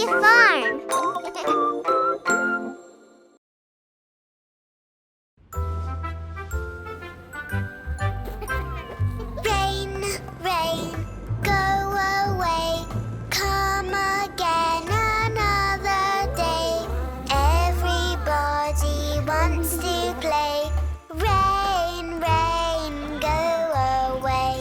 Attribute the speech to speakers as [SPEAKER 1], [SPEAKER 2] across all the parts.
[SPEAKER 1] Lellobee Farm. Rain, rain, go away. Come again another day. Everybody wants to play. Rain, rain, go away.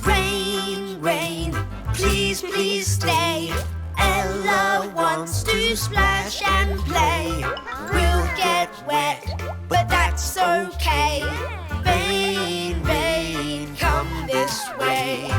[SPEAKER 2] Rain, rain, please, please stay. Ella wants to splash and play. We'll get wet, but that's okay. Rain, rain, come this way.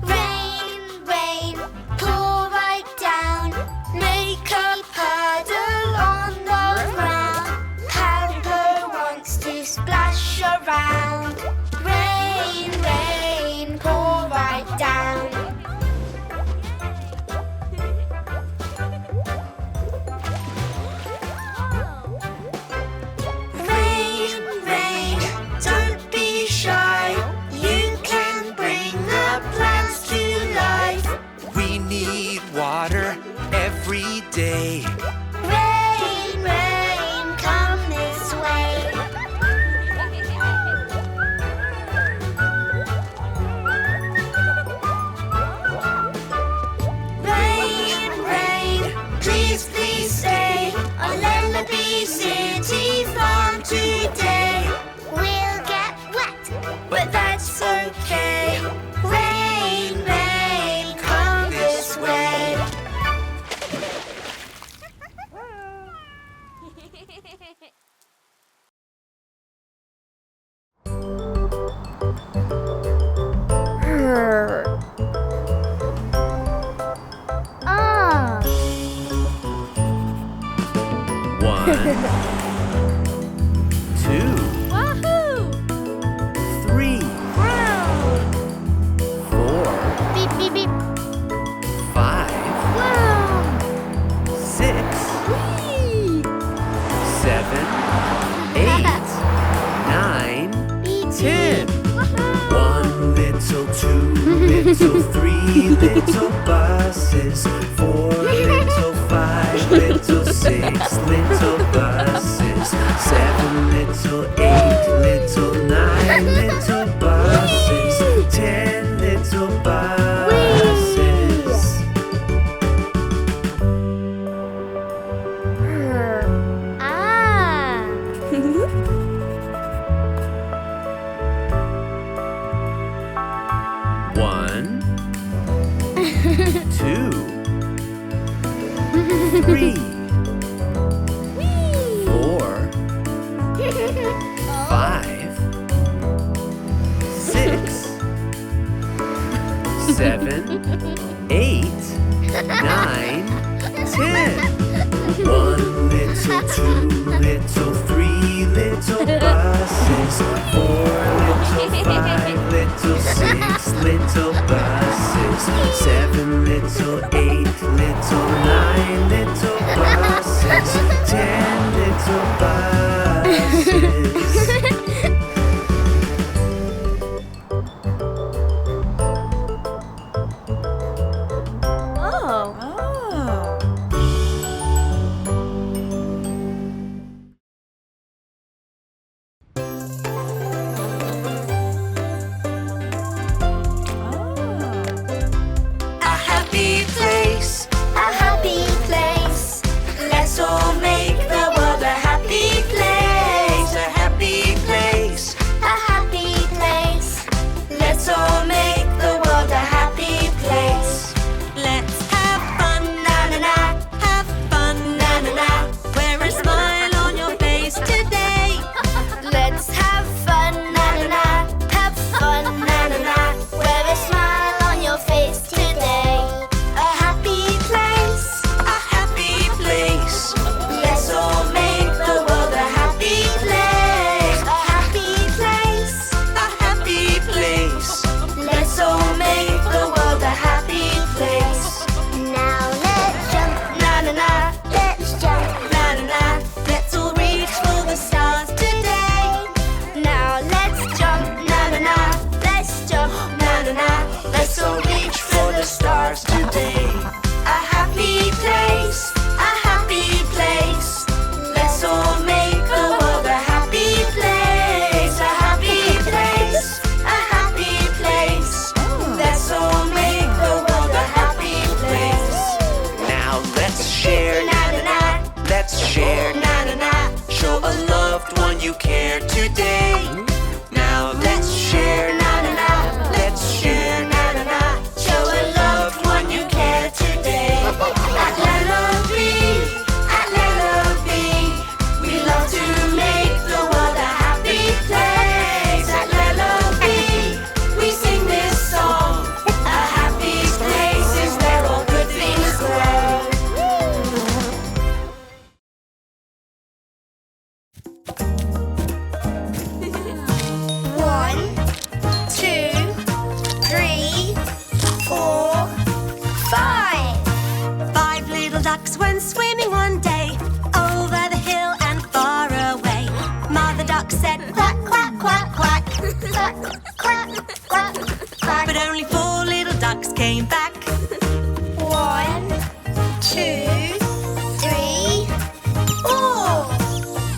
[SPEAKER 1] Rain, rain, pour right down. Make a puddle on the ground. Pablo wants to splash around. Rain, rain, pour right down.
[SPEAKER 2] Rain, rain, don't be shy. You can bring the plants to life. We need water every day.
[SPEAKER 1] Rain, rain, come this way.
[SPEAKER 2] Rain, rain, please, please stay on Lellobee City Farm today.
[SPEAKER 1] We'll get wet.
[SPEAKER 2] But that's okay. Rain, rain, come this way.
[SPEAKER 1] Oh.
[SPEAKER 3] 1, 2,
[SPEAKER 1] Wahoo!
[SPEAKER 3] 3,
[SPEAKER 1] Wow!
[SPEAKER 3] 4,
[SPEAKER 1] Beep, beep, beep.
[SPEAKER 3] 5,
[SPEAKER 1] Wow!
[SPEAKER 3] 6,
[SPEAKER 1] Whee!
[SPEAKER 3] 7, 8, 9,
[SPEAKER 1] Beep,
[SPEAKER 3] 10.
[SPEAKER 1] beep. Wahoo!
[SPEAKER 3] 1 little, 2 little, 3 little buses. 4 little, 5 little, 6 little buses. 7 little, 8 little, 9 little buses. 10 little buses.
[SPEAKER 1] Ah!
[SPEAKER 3] 1, 2, 3, 4, 5, 6, 7, 8, 9, 10. 1 little, 2 little, 3 little buses. 4 little, 5 little, 6 little buses. 7 little, 8 little, 9 little buses. 10 little buses.
[SPEAKER 2] A happy place.
[SPEAKER 1] A happy place.
[SPEAKER 2] day. A happy place, a happy place. Let's all make the world a happy place. A happy place, a happy place. Let's all make the world a happy place.
[SPEAKER 3] Now let's share,
[SPEAKER 2] Na-na-na,
[SPEAKER 3] let's share.
[SPEAKER 2] na-na-na.
[SPEAKER 3] Show a loved one you care today. Now let's share,
[SPEAKER 2] Na-na-na,
[SPEAKER 3] let's share.
[SPEAKER 2] na-na-na. Show a loved one you care today. At Lellobee, we love to make the world a happy place. At Lellobee, we sing this song. A happy place is where all good things grow. One, two, three, four, five. 5 little ducks went swimming one day over the hill and far away. Mother duck said quack, quack, quack, quack. Quack, quack, quack, quack. But only 4 little ducks came back. 1, 2, 3, 4.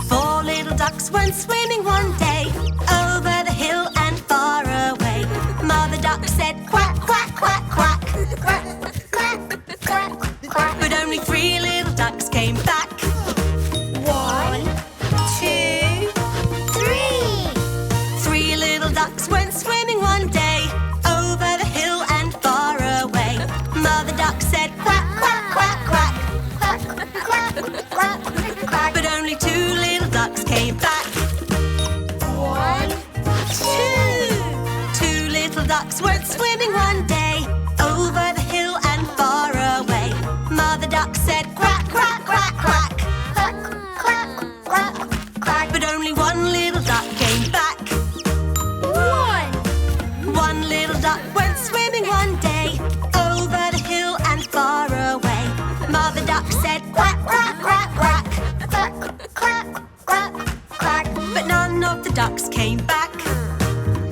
[SPEAKER 2] 4 little ducks went swimming one day over the hill and far away. Mother duck said quack, quack, quack, quack. Quack, quack, quack, quack. But only 3 little ducks came back. 1, 2, 3. 3 little ducks went swimming one day over the hill and far away. Mother duck said quack, quack, quack, quack. Quack, quack, quack, quack. But only 2 little ducks came back. 1, 2. 2 little ducks went swimming one day over the hill and far away. Mother duck said quack, quack, quack, quack. Quack, quack, quack, quack. But only 1 little duck came back. 1 little duck went swimming one day over the hill and far away. Mother duck said quack, quack, quack, quack. Quack, quack, quack, quack. But none of the ducks came back.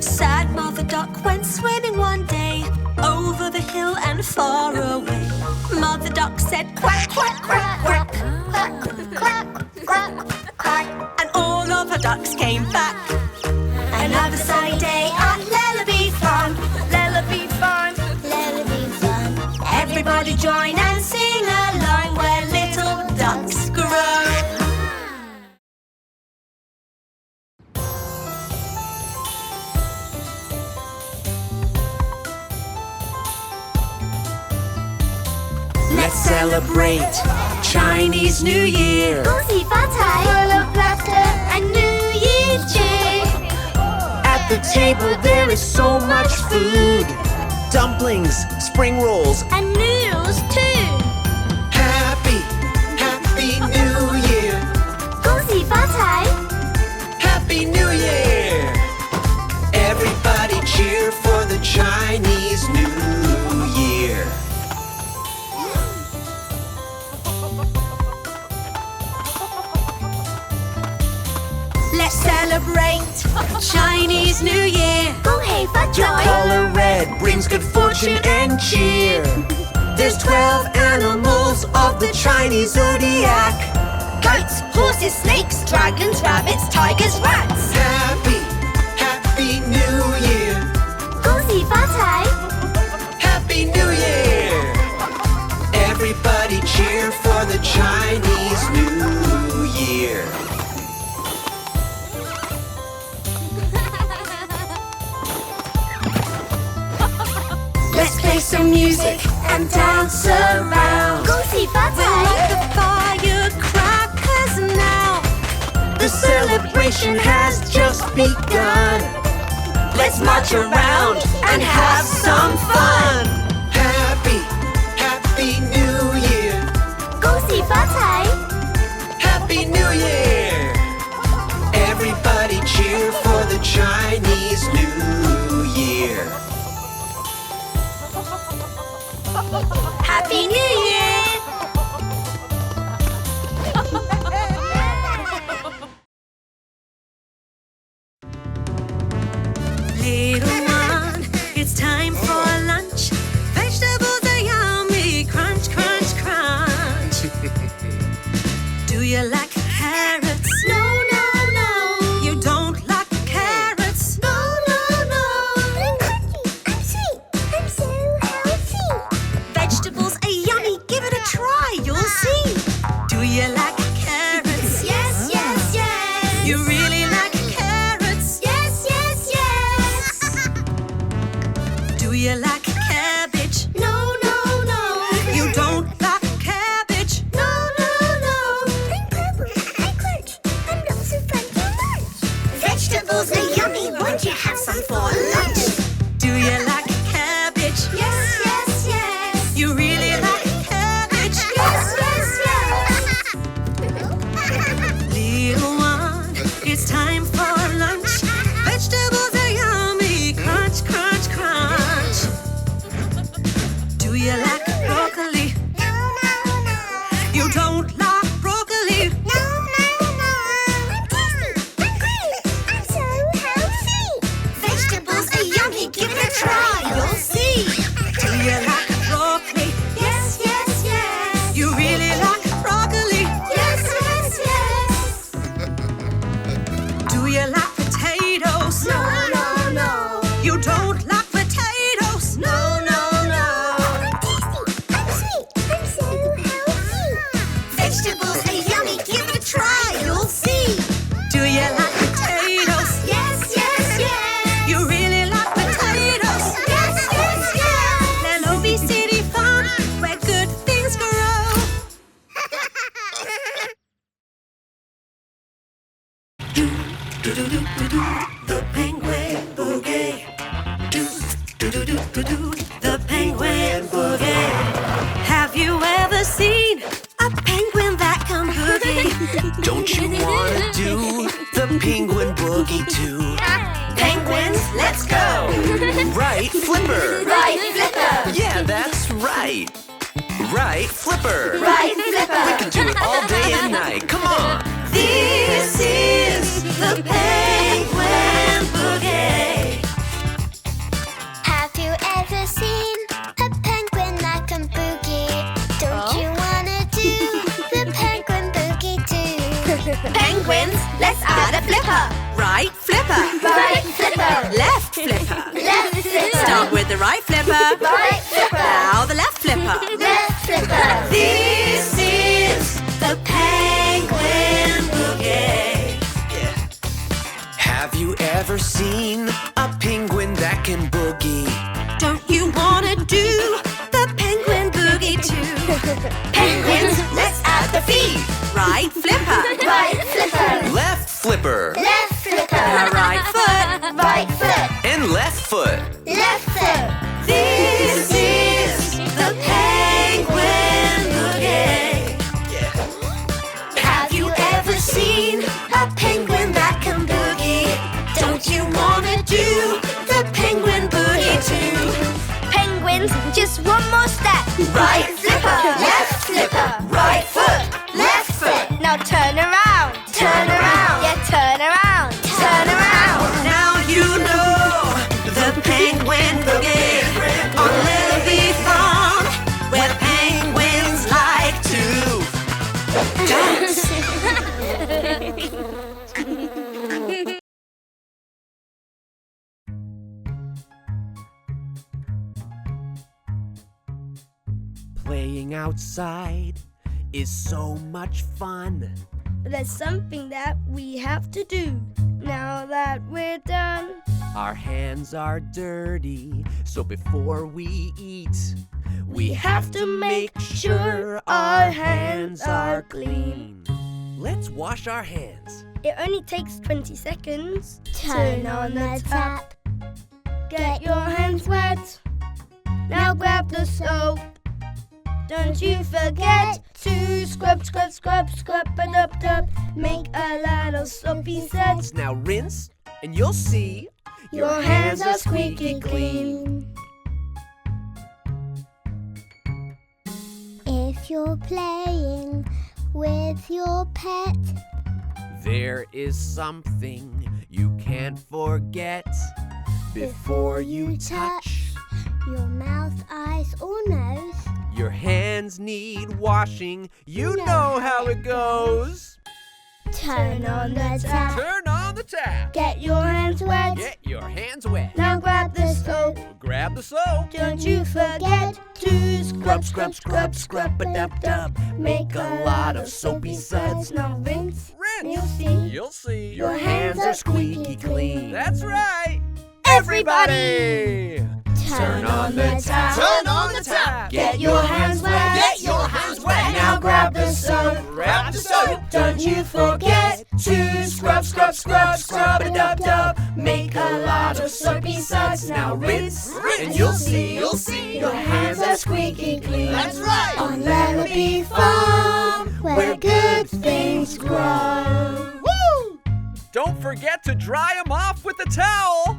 [SPEAKER 2] Sad mother duck went swimming one day over the hill and far away. Mother duck said quack, quack, quack, quack. Quack, quack, quack, quack. And all of her ducks came back. Another sunny day at Lellobee Farm. Lellobee Farm, Lellobee Farm. Everybody join and sing along where little ducks grow.
[SPEAKER 3] Let's celebrate Chinese New Year.
[SPEAKER 1] 恭喜发财
[SPEAKER 2] Full of laughter and New Year's cheer.
[SPEAKER 3] At the table there is so much food. Dumplings, spring rolls.
[SPEAKER 1] and noodles too.
[SPEAKER 3] Happy, happy New Year.
[SPEAKER 1] 恭喜发财
[SPEAKER 3] Happy New Year. Everybody cheer for the Chinese New Year.
[SPEAKER 2] Let's celebrate Chinese New Year.
[SPEAKER 1] 恭喜发
[SPEAKER 3] Your
[SPEAKER 1] 财
[SPEAKER 3] color red brings good fortune and cheer. There's 12 animals of the Chinese zodiac.
[SPEAKER 2] Goats, horses, snakes, dragons, rabbits, tigers, rats.
[SPEAKER 3] Happy, happy New Year.
[SPEAKER 1] 恭喜发财
[SPEAKER 3] Happy New Year. Everybody cheer for the Chinese New Year.
[SPEAKER 2] Let's play some music and dance around.
[SPEAKER 1] 恭喜发
[SPEAKER 2] We'll light
[SPEAKER 1] 财
[SPEAKER 2] the firecrackers now.
[SPEAKER 3] The celebration has just begun.
[SPEAKER 2] Let's march around and have some fun.
[SPEAKER 3] Happy, happy New Year.
[SPEAKER 1] 恭喜发财
[SPEAKER 3] Happy New Year. Everybody cheer for the Chinese New Year.
[SPEAKER 2] Happy New Year. Little one, it's time for lunch. Vegetables are yummy you like cabbage?
[SPEAKER 1] No, no, no.
[SPEAKER 2] You don't like cabbage?
[SPEAKER 1] No, no, no. I'm purple. I crunch. I'm lots of fun to lunch. Vegetables are yummy. Won't you have some for lunch?
[SPEAKER 2] Do you like cabbage?
[SPEAKER 1] Yes, yes, yes.
[SPEAKER 2] You really like cabbage?
[SPEAKER 1] Yes, yes, yes.
[SPEAKER 2] Little one, it's time for lunch. Vegetables are yummy. Crunch, crunch, crunch. Do you like broccoli?
[SPEAKER 1] No, no, no.
[SPEAKER 2] You don't like broccoli?
[SPEAKER 1] No, no, no. I'm tasty. I'm great. I'm so healthy. Vegetables are yummy. Give it a try. You'll see.
[SPEAKER 2] Do you like broccoli?
[SPEAKER 1] Yes, yes, yes.
[SPEAKER 2] You really like broccoli?
[SPEAKER 1] Yes, yes, yes.
[SPEAKER 2] Do you like potatoes?
[SPEAKER 1] No, no, no.
[SPEAKER 2] You don't like potatoes?
[SPEAKER 1] No, no, no. I'm tasty. I'm sweet. I'm so healthy. Vegetables are yummy. Give it a try. You'll see.
[SPEAKER 2] Do you like potatoes?
[SPEAKER 1] Yes, yes, yes.
[SPEAKER 2] You really like potatoes?
[SPEAKER 1] Yes, yes, yes.
[SPEAKER 2] Lellobee City Farm, where good things grow. Do, do, do, do, do, do, the penguin boogie. Do, do, do, do, do, do, the penguin boogie. Have you ever seen a penguin that can boogie?
[SPEAKER 3] Don't you wanna do the penguin boogie too?
[SPEAKER 2] Penguins, let's go!
[SPEAKER 3] Right, Flipper.
[SPEAKER 1] Right, flipper.
[SPEAKER 3] Yeah, that's right. Right, Flipper.
[SPEAKER 1] Right, flipper.
[SPEAKER 3] We can do it all day and night. Come on.
[SPEAKER 2] This is the penguin boogie.
[SPEAKER 1] Have you ever seen a penguin that can boogie? Don't you wanna do the penguin boogie too?
[SPEAKER 2] Penguins, let's add a flipper. Right flipper.
[SPEAKER 1] Right flipper.
[SPEAKER 2] Left flipper.
[SPEAKER 1] Left flipper.
[SPEAKER 2] Start with the right flipper.
[SPEAKER 1] Right flipper.
[SPEAKER 2] Now the left flipper.
[SPEAKER 1] Left flipper.
[SPEAKER 2] This is the penguin boogie.
[SPEAKER 3] Have you ever seen a penguin that can boogie?
[SPEAKER 2] Don't you wanna do the penguin boogie too? Penguins, let's add the feet. Right flipper.
[SPEAKER 1] Right flipper.
[SPEAKER 3] Left Flipper.
[SPEAKER 1] Left flipper.
[SPEAKER 2] Now right foot.
[SPEAKER 1] Right foot.
[SPEAKER 3] And left foot.
[SPEAKER 1] Left foot.
[SPEAKER 2] This is the penguin boogie. Have you ever seen a penguin that can boogie? Don't you wanna do the penguin boogie too?
[SPEAKER 1] Penguins, just one more step.
[SPEAKER 2] Right flipper, left flipper, right foot, left foot.
[SPEAKER 1] Now turn around.
[SPEAKER 2] Turn around.
[SPEAKER 1] Yeah, turn around. Turn around.
[SPEAKER 2] Now you know the penguin boogie on Lellobee Farm, where penguins like to dance.
[SPEAKER 3] Playing outside is so much fun.
[SPEAKER 4] There's something that we have to do now that we're done.
[SPEAKER 3] Our hands are dirty, so before we eat, we have to make sure our hands are clean. Let's wash our hands.
[SPEAKER 4] It only takes 20 seconds.
[SPEAKER 1] Turn on the tap.
[SPEAKER 4] Get your hands wet. Now grab the soap. Don't you forget to scrub, scrub, scrub, scrub it up, up. Make a lot of soapy sets.
[SPEAKER 3] Now rinse, and you'll see
[SPEAKER 4] Your hands are squeaky clean.
[SPEAKER 1] If you're playing with your pet,
[SPEAKER 3] there is something you can't forget. Before you touch,
[SPEAKER 1] your mouth, eyes, or nose,
[SPEAKER 3] your hands need washing. You know how it goes.
[SPEAKER 1] turn on the tap.
[SPEAKER 3] Turn on the tap.
[SPEAKER 4] Get your hands wet.
[SPEAKER 3] Get your hands wet.
[SPEAKER 4] Now grab the soap.
[SPEAKER 3] Grab the soap.
[SPEAKER 4] Don't you forget to scrub, scrub, scrub, scrub it up, up. Make a lot of soapy suds. Now rinse.
[SPEAKER 3] Rinse.
[SPEAKER 4] You'll see.
[SPEAKER 3] You'll see.
[SPEAKER 4] Your hands are squeaky clean.
[SPEAKER 3] That's right.
[SPEAKER 4] Everybody!
[SPEAKER 3] Turn
[SPEAKER 4] on the tap.
[SPEAKER 3] Turn on the tap.
[SPEAKER 4] Get your hands wet.
[SPEAKER 3] Get your hands wet.
[SPEAKER 4] Now grab the soap.
[SPEAKER 3] Grab the soap.
[SPEAKER 4] Don't you forget to scrub, scrub, scrub, scrub a dub dub. Make a lot of soapy suds. Now rinse,
[SPEAKER 3] And you'll see,
[SPEAKER 4] your hands are squeaky clean.
[SPEAKER 3] That's right.
[SPEAKER 4] On Lellobee Farm, where good things grow.
[SPEAKER 3] Woo! Don't forget to dry them off with a towel.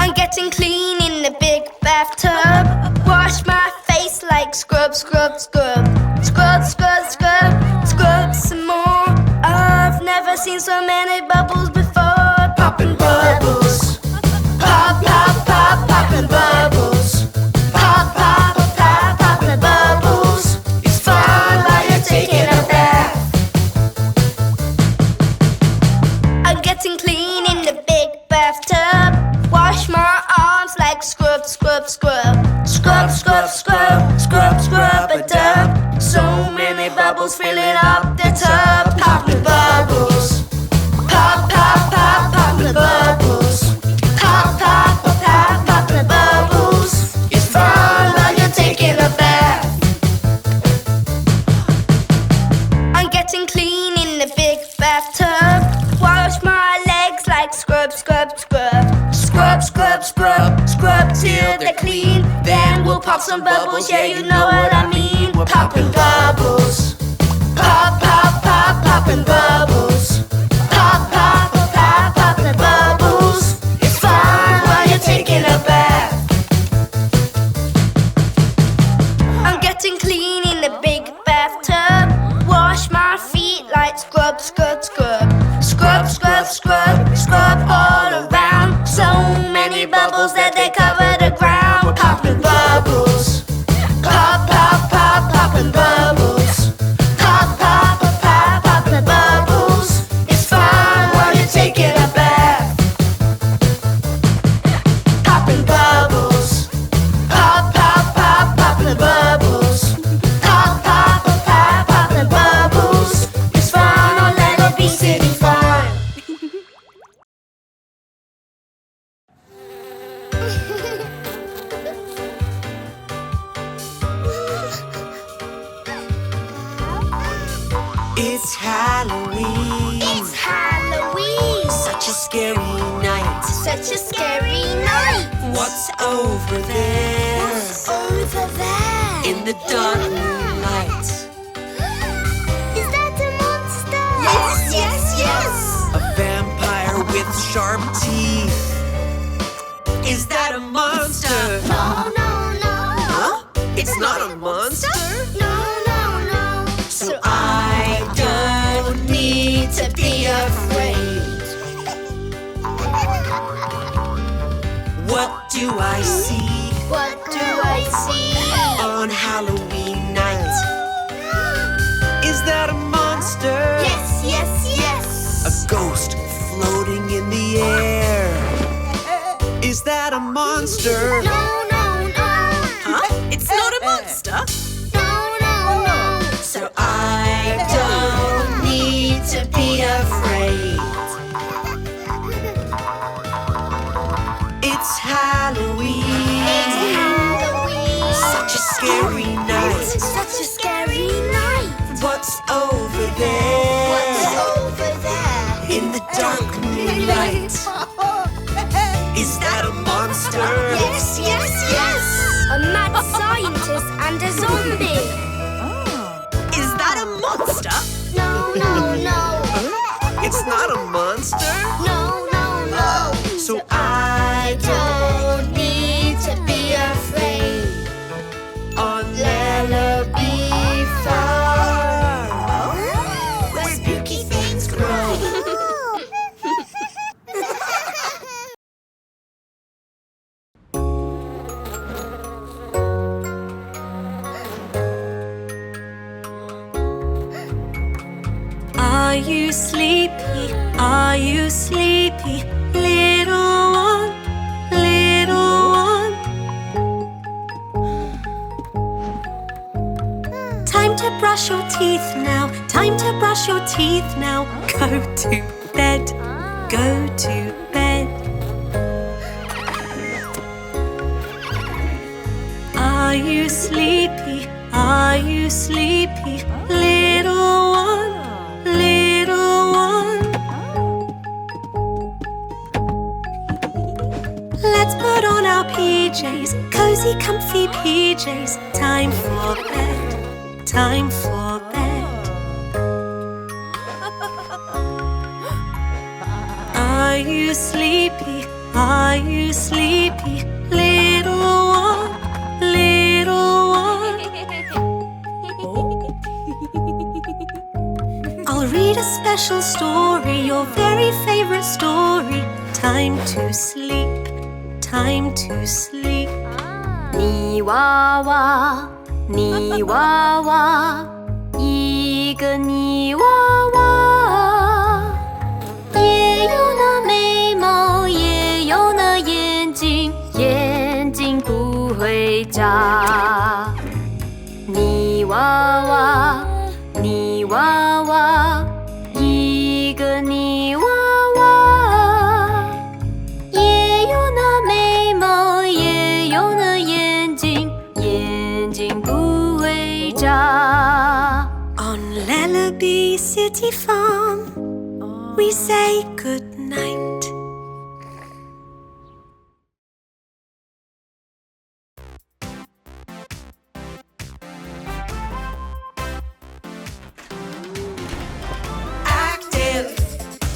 [SPEAKER 2] I'm getting clean in the big bathtub. Wash my face like scrub, scrub, scrub. Scrub, scrub, scrub, scrub some more. I've never seen so many bubbles before. Popping bubbles. Pop, pop, pop, popping bubbles. Pop, pop, pop, popping bubbles. It's fun while you're taking a bath. I'm getting clean in the big bathtub. Wash my arms like scrub, scrub, scrub. Scrub, scrub, scrub, scrub, scrub a dub. So many bubbles filling up the tub. Popping bubbles. Pop, pop, pop, popping bubbles. Pop, pop, pop, popping bubbles. It's fun while you're taking a bath. I'm getting clean in the big bathtub. Wash my legs like scrub, scrub, scrub. Scrub, scrub, scrub, scrub till they're clean. Then we'll pop some bubbles, yeah, you know what I mean. We're popping bubbles. Pop, pop, pop, popping bubbles. Pop, pop, pop, popping bubbles. It's fun while you're taking a bath. I'm getting clean in the big bathtub. Wash my feet like scrub, scrub, scrub. Scrub, scrub, scrub, scrub all around. So many bubbles that they cover the ground. We're popping bubbles. Pop, pop, pop, popping bubbles. Pop, pop, pop, popping bubbles. It's fun while you're taking a bath. Popping bubbles. Pop, pop, pop, popping bubbles. Pop, pop, pop, popping bubbles. It's fun on Lellobee City Farm.
[SPEAKER 5] It's Halloween.
[SPEAKER 1] It's Halloween.
[SPEAKER 5] Such a scary night.
[SPEAKER 1] Such a scary night.
[SPEAKER 5] What's over there?
[SPEAKER 1] Over there?
[SPEAKER 5] In the dark moonlight.
[SPEAKER 1] Is that a monster?
[SPEAKER 2] Yes, yes, yes.
[SPEAKER 5] A vampire with sharp teeth. Is that a monster?
[SPEAKER 1] No, no, no.
[SPEAKER 5] Huh? It's not a monster?
[SPEAKER 1] No, no, no.
[SPEAKER 5] So I don't need to be afraid. What do I see
[SPEAKER 1] What do I see?
[SPEAKER 5] on Halloween night? Is that a monster?
[SPEAKER 1] Yes, yes, yes.
[SPEAKER 5] A ghost floating in the air. Is that a monster?
[SPEAKER 1] No, no, no.
[SPEAKER 5] Huh? It's not a monster.
[SPEAKER 1] No, no, no.
[SPEAKER 5] So I don't need to be afraid. It's Halloween.
[SPEAKER 1] It's Halloween.
[SPEAKER 5] Such a scary night.
[SPEAKER 1] Such a scary night.
[SPEAKER 5] What's over there?
[SPEAKER 1] What's over there?
[SPEAKER 5] In the dark moonlight. Is that a monster?
[SPEAKER 1] Yes, yes, yes.
[SPEAKER 2] A mad scientist and a zombie.
[SPEAKER 5] Is that a monster?
[SPEAKER 1] No, no, no.
[SPEAKER 5] It's not a monster.
[SPEAKER 1] No, no, no.
[SPEAKER 5] So I
[SPEAKER 1] Don't need to be afraid.
[SPEAKER 5] on
[SPEAKER 1] Lellobee Farm.
[SPEAKER 5] where spooky things grow.
[SPEAKER 2] Are you sleepy? Are you sleepy? Little one, little one. Time to brush your teeth now. Time to brush your teeth now. Go to bed. Go to bed. Are you sleepy? Are you sleepy? Little one, little one. Let's put on our PJs, cozy, comfy PJs. Time for bed, time for bed. Are you sleepy? Are you sleepy? Little one, little one. I'll read a special story, your very favorite story. Time to sleep, time to sleep. 泥娃娃，泥娃娃，一个泥娃娃，也有那眉毛，也有那眼睛，眼睛不会眨。泥娃娃，泥娃娃，一个泥娃娃，也有那眉毛，也有那眼睛，眼睛不会眨。On Lellobee City Farm, we say good night.
[SPEAKER 5] Active,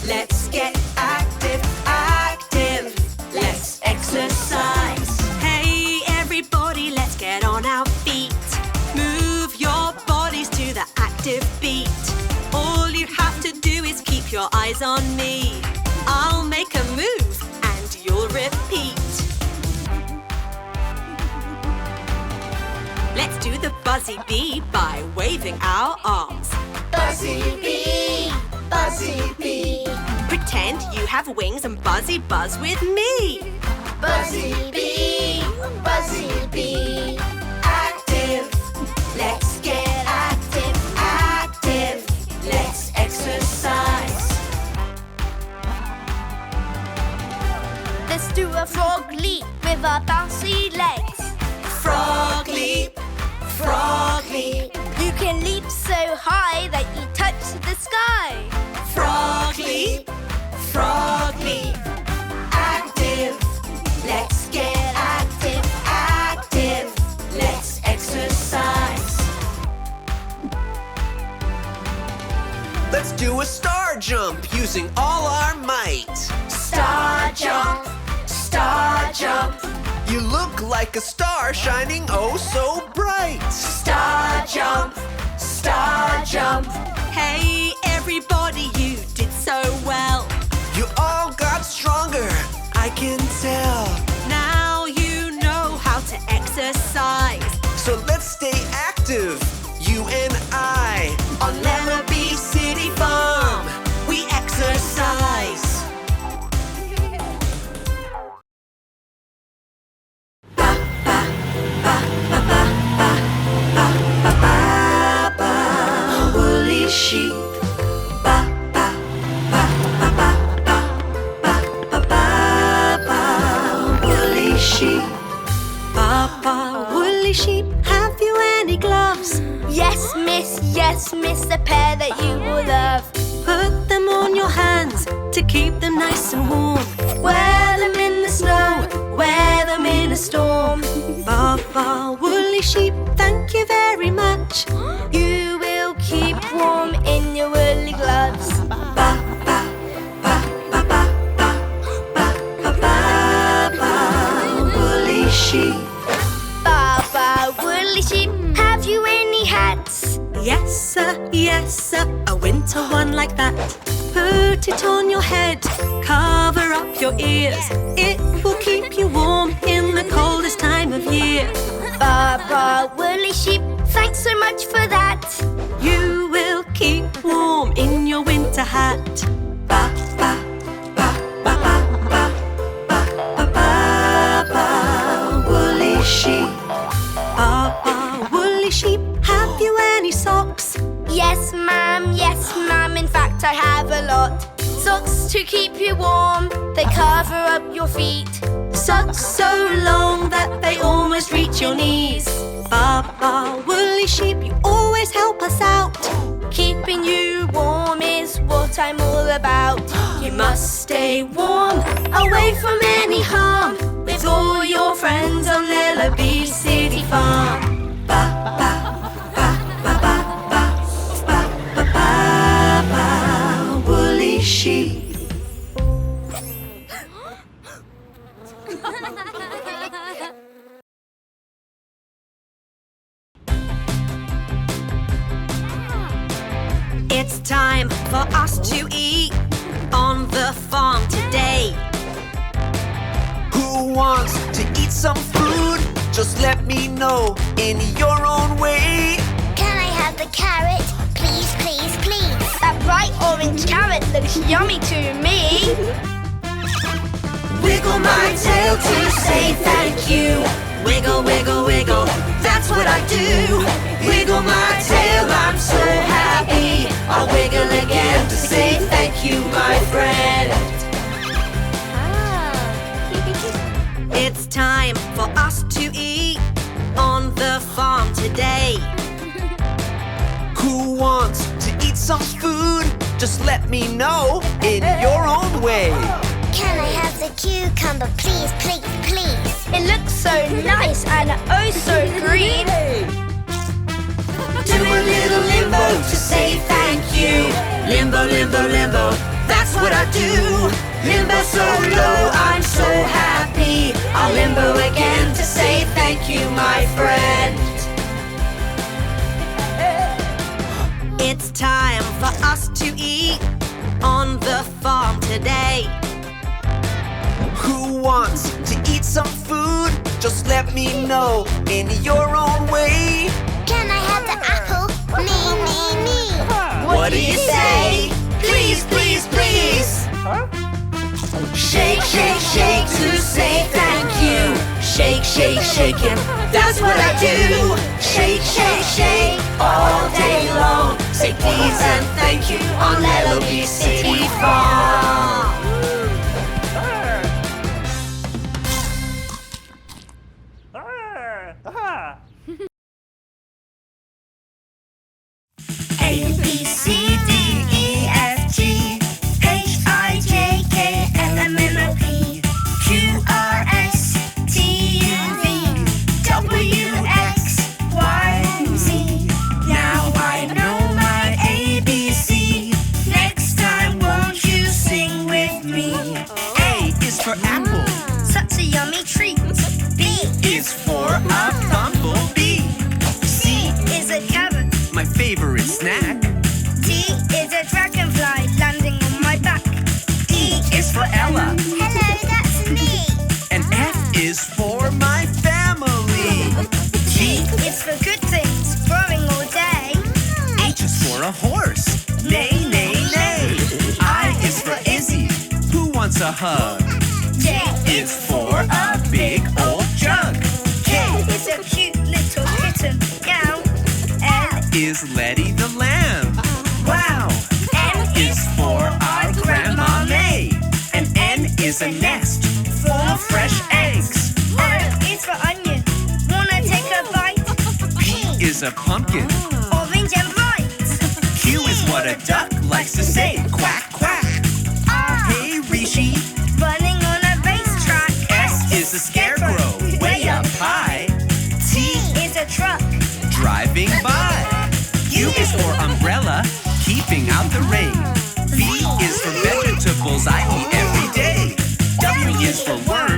[SPEAKER 5] let's get active, active. Let's exercise.
[SPEAKER 2] Hey everybody, let's get on our feet. Move your bodies to the active beat. All you have to do is keep your eyes on me. I'll make a move and you'll repeat. Let's do the buzzy bee by waving our arms.
[SPEAKER 1] Buzzy bee, buzzy bee,
[SPEAKER 2] Pretend you have wings and buzzy buzz with me.
[SPEAKER 1] buzzy bee, buzzy bee.
[SPEAKER 5] Active, let's get active, active. Let's exercise.
[SPEAKER 4] Let's do a frog leap with our bouncy legs.
[SPEAKER 5] Frog leap, frog leap.
[SPEAKER 4] You can leap so high that you touch the sky.
[SPEAKER 5] Frog leap, frog leap. Active, let's get active, active. Let's exercise. Let's do a star jump using all our might.
[SPEAKER 1] Star jump, star jump,
[SPEAKER 5] You look like a star shining oh so bright.
[SPEAKER 1] star jump, star jump.
[SPEAKER 2] Hey everybody, you did so well.
[SPEAKER 5] You all got stronger, I can tell.
[SPEAKER 2] Now you know how to exercise.
[SPEAKER 5] So let's stay active, you and I. On Lellobee City Farm, we exercise. Ba ba ba ba ba ba ba ba ba. Woolly sheep. Ba ba ba ba ba ba ba ba ba ba. Woolly sheep.
[SPEAKER 2] Papa, woolly sheep, have you any gloves?
[SPEAKER 4] Yes, miss, a pair that you will love.
[SPEAKER 2] Put them on your hands to keep them nice and warm.
[SPEAKER 4] Wear them in the snow, wear them in a storm.
[SPEAKER 2] Papa, woolly sheep, thank you very much.
[SPEAKER 4] You will keep warm in your woolly gloves.
[SPEAKER 5] Ba ba ba ba ba ba ba ba ba ba. Woolly sheep.
[SPEAKER 4] Baa Baa woolly sheep, have you any hats?
[SPEAKER 2] Yes sir, a winter one like that. Put it on your head, cover up your ears. It will keep you warm in the coldest time of year.
[SPEAKER 4] Baa Baa woolly sheep, thanks so much for that.
[SPEAKER 2] You will keep warm in your winter hat.
[SPEAKER 5] Ba ba ba ba ba ba ba ba ba ba. Woolly sheep.
[SPEAKER 2] Papa, woolly sheep, have you any socks?
[SPEAKER 4] Yes, ma'am, in fact I have a lot. Socks to keep you warm, they cover up your feet.
[SPEAKER 2] Socks so long that they almost reach your knees. Baa Baa woolly sheep, you always help us out.
[SPEAKER 4] Keeping you warm is what I'm all about.
[SPEAKER 2] You must stay warm, away from any harm, with all your friends on Lellobee City Farm. Baa Baa, Baa Baa Baa Baa, Baa Baa Baa Baa, woolly sheep. It's time for us to eat on the farm today.
[SPEAKER 5] Who wants to eat some food? Just let me know in your own way.
[SPEAKER 1] Can I have the carrot? Please, please, please.
[SPEAKER 4] That bright orange carrot looks yummy to me.
[SPEAKER 2] Wiggle my tail to say thank you. Wiggle, wiggle, wiggle, that's what I do. Wiggle my tail, I'm so happy. I'll wiggle again to say thank you, my friend. It's time for us to eat on the farm today.
[SPEAKER 5] Who wants to eat some food? Just let me know in your own way.
[SPEAKER 1] Can I have the cucumber? Please, please, please.
[SPEAKER 4] It looks so nice and oh so green.
[SPEAKER 2] Do a little limbo to say thank you. Limbo, limbo, limbo, that's what I do. Limbo so low, I'm so happy. I'll limbo again to say thank you, my friend. It's time for us to eat on the farm today.
[SPEAKER 5] Who wants to eat some food? Just let me know in your own way.
[SPEAKER 1] Can I have the apple? Me, me, me.
[SPEAKER 2] What do you say? Please, please, please. Shake, shake, shake to say thank you. Shake, shake, shaking, that's what I do. Shake, shake, shake all day long. Say please and thank you on Lellobee City Farm. A, B, C, D, E, F, G, H, I, J, K, L, M, N, O, P, Q, R, S, T, U, V, W, X, Y, Z. Now I know my ABC. Next time won't you sing with me?
[SPEAKER 3] A is for apple.
[SPEAKER 4] Such a yummy treat.
[SPEAKER 3] B is for a bumblebee.
[SPEAKER 4] C is a carrot.
[SPEAKER 3] My favorite snack.
[SPEAKER 4] D is a dragonfly landing on my back.
[SPEAKER 3] E is for Ella.
[SPEAKER 1] Hello, that's me.
[SPEAKER 3] And F is for my family.
[SPEAKER 4] G is for good things, growing all day.
[SPEAKER 3] H is for a horse. Neigh, neigh, neigh. I is for Izzy, who wants a hug.
[SPEAKER 4] J
[SPEAKER 3] Is for a big old jug.
[SPEAKER 4] K is a cute little kitten. Meow. L
[SPEAKER 3] Is Letty the lamb. Wow.
[SPEAKER 4] N
[SPEAKER 3] Is for our Grandma May. And N is a nest full of fresh eggs.
[SPEAKER 4] O is for onion. Wanna take a bite?
[SPEAKER 3] P is a pumpkin.
[SPEAKER 4] Orange and bright.
[SPEAKER 3] Q is what a duck likes to say. Quack, quack.
[SPEAKER 4] R
[SPEAKER 3] Hey, Rishi.
[SPEAKER 4] running on a racetrack.
[SPEAKER 3] S is a scarecrow way up high.
[SPEAKER 4] T is a truck.
[SPEAKER 3] Driving by. U is for umbrella, keeping out the rain. V is for vegetables I eat every day. W is for worm,